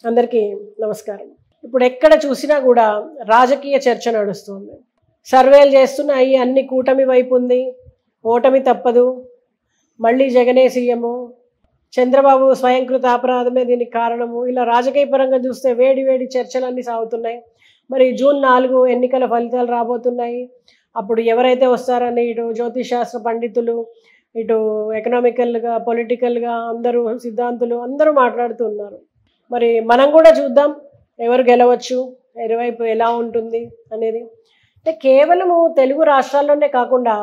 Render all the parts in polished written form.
అందరికీ నమస్కారం. ఇప్పుడు ఎక్కడ చూసినా కూడా రాజకీయ చర్చ నడుస్తుంది. సర్వేలు చేస్తున్నాయి, అన్ని కూటమి వైపు ఉంది, ఓటమి తప్పదు, మళ్ళీ జగనే సీఎము, చంద్రబాబు స్వయంకృత అపరాధమే దీనికి కారణము, ఇలా రాజకీయ పరంగా చూస్తే వేడి వేడి చర్చలన్నీ సాగుతున్నాయి. మరి జూన్ 4 ఎన్నికల ఫలితాలు రాబోతున్నాయి. అప్పుడు ఎవరైతే వస్తారని ఇటు జ్యోతిషాస్త్ర పండితులు, ఇటు ఎకనామికల్గా, పొలిటికల్గా అందరూ సిద్ధాంతులు అందరూ మాట్లాడుతున్నారు. మరి మనం కూడా చూద్దాం ఎవరు గెలవచ్చు, ఇరువైపు ఎలా ఉంటుంది అనేది. అంటే కేవలము తెలుగు రాష్ట్రాల్లోనే కాకుండా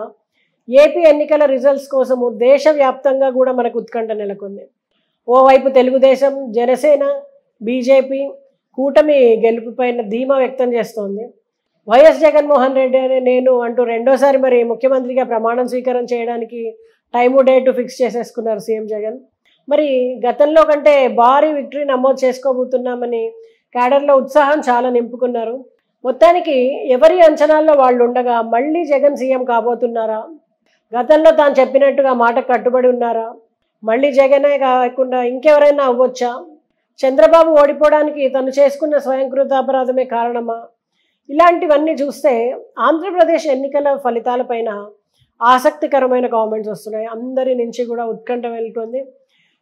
ఏపీ ఎన్నికల రిజల్ట్స్ కోసము దేశవ్యాప్తంగా కూడా మనకు ఉత్కంఠ నెలకొంది. ఓవైపు తెలుగుదేశం, జనసేన, బీజేపీ కూటమి గెలుపుపైన ధీమా వ్యక్తం చేస్తోంది. వైఎస్ జగన్మోహన్ రెడ్డి అనే నేను అంటూ రెండోసారి మరి ముఖ్యమంత్రిగా ప్రమాణం స్వీకారం చేయడానికి టైము డేటు ఫిక్స్ చేసేసుకున్నారు సీఎం జగన్. మరి గతంలో కంటే భారీ విక్టరీ నమోదు చేసుకోబోతున్నామని క్యాడర్లో ఉత్సాహం చాలా నింపుకున్నారు. మొత్తానికి ఎవరి అంచనాల్లో వాళ్ళు ఉండగా మళ్ళీ జగన్ సీఎం కాబోతున్నారా, గతంలో తాను చెప్పినట్టుగా మాటకు కట్టుబడి ఉన్నారా, మళ్ళీ జగనే కాకుండా ఇంకెవరైనా అవ్వచ్చా, చంద్రబాబు ఓడిపోవడానికి తను చేసుకున్న స్వయంకృత అపరాధమే కారణమా, ఇలాంటివన్నీ చూస్తే ఆంధ్రప్రదేశ్ ఎన్నికల ఫలితాలపైన ఆసక్తికరమైన కామెంట్స్ వస్తున్నాయి. అందరి నుంచి కూడా ఉత్కంఠ వెళ్తుంది.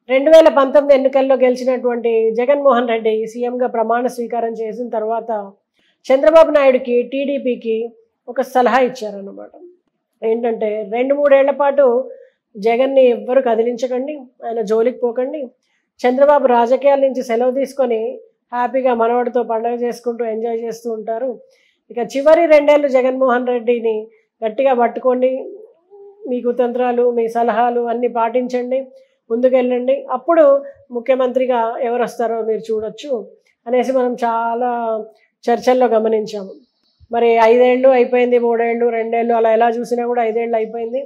2019 ఎన్నికల్లో గెలిచినటువంటి జగన్మోహన్ రెడ్డి సీఎంగా ప్రమాణ స్వీకారం చేసిన తర్వాత చంద్రబాబు నాయుడుకి, టీడీపీకి ఒక సలహా ఇచ్చారన్నమాట. ఏంటంటే 2-3 ఏళ్ల పాటు జగన్ని ఎవ్వరు కదిలించకండి, ఆయన జోలికి పోకండి, చంద్రబాబు రాజకీయాల నుంచి సెలవు తీసుకొని హ్యాపీగా మనవడితో పండుగ చేసుకుంటూ ఎంజాయ్ చేస్తూ ఉంటారు. ఇక చివరి 2 ఏళ్ళు జగన్మోహన్ రెడ్డిని గట్టిగా పట్టుకోండి, మీ కుతంత్రాలు, మీ సలహాలు అన్నీ పాటించండి, ముందుకెళ్ళండి, అప్పుడు ముఖ్యమంత్రిగా ఎవరు వస్తారో మీరు చూడొచ్చు అనేసి మనం చాలా చర్చల్లో గమనించాము. మరి 5 ఏళ్ళు అయిపోయింది, 3 ఏళ్ళు, 2 ఏళ్ళు, అలా ఎలా చూసినా కూడా 5 ఏళ్ళు అయిపోయింది.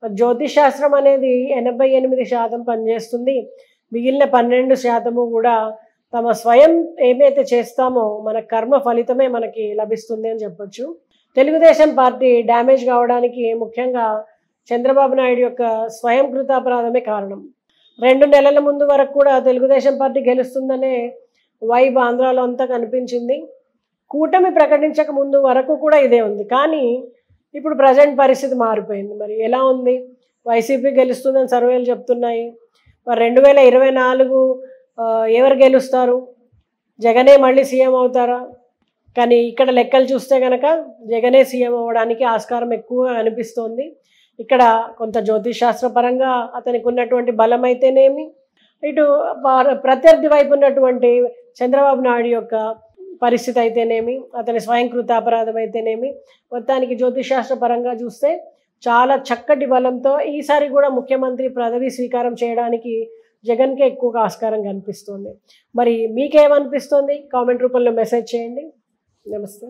జ్యోతిష్ శాస్త్రం అనేది 88% పనిచేస్తుంది. మిగిలిన 12% కూడా తమ స్వయం ఏమైతే చేస్తామో మన కర్మ ఫలితమే మనకి లభిస్తుంది అని చెప్పొచ్చు. తెలుగుదేశం పార్టీ డ్యామేజ్ కావడానికి ముఖ్యంగా చంద్రబాబు నాయుడు యొక్క స్వయంకృత అపరాధమే కారణం. 2 నెలల ముందు వరకు కూడా తెలుగుదేశం పార్టీ గెలుస్తుందనే వైబ్ ఆంధ్రాలో అంతా కనిపించింది. కూటమి ప్రకటించక ముందు వరకు కూడా ఇదే ఉంది. కానీ ఇప్పుడు ప్రజెంట్ పరిస్థితి మారిపోయింది. మరి ఎలా ఉంది? వైసీపీ గెలుస్తుందని సర్వేలు చెప్తున్నాయి. మరి 2024 ఎవరు గెలుస్తారు? జగనే మళ్ళీ సీఎం అవుతారా? కానీ ఇక్కడ లెక్కలు చూస్తే కనుక జగనే సీఎం అవ్వడానికి ఆస్కారం ఎక్కువగా అనిపిస్తోంది. ఇక్కడ కొంత జ్యోతిష్ శాస్త్రపరంగా అతనికి ఉన్నటువంటి బలం అయితేనేమి, ఇటు ప్రత్యర్థి వైపు ఉన్నటువంటి చంద్రబాబు నాయుడు యొక్క పరిస్థితి అయితేనేమి, అతని స్వయంకృత అపరాధం అయితేనేమి, మొత్తానికి జ్యోతిష్ శాస్త్రపరంగా చూస్తే చాలా చక్కటి బలంతో ఈసారి కూడా ముఖ్యమంత్రి పదవి స్వీకారం చేయడానికి జగన్కే ఎక్కువగా ఆస్కారం కనిపిస్తుంది. మరి మీకేమనిపిస్తుంది? కామెంట్ రూపంలో మెసేజ్ చేయండి. నమస్తే.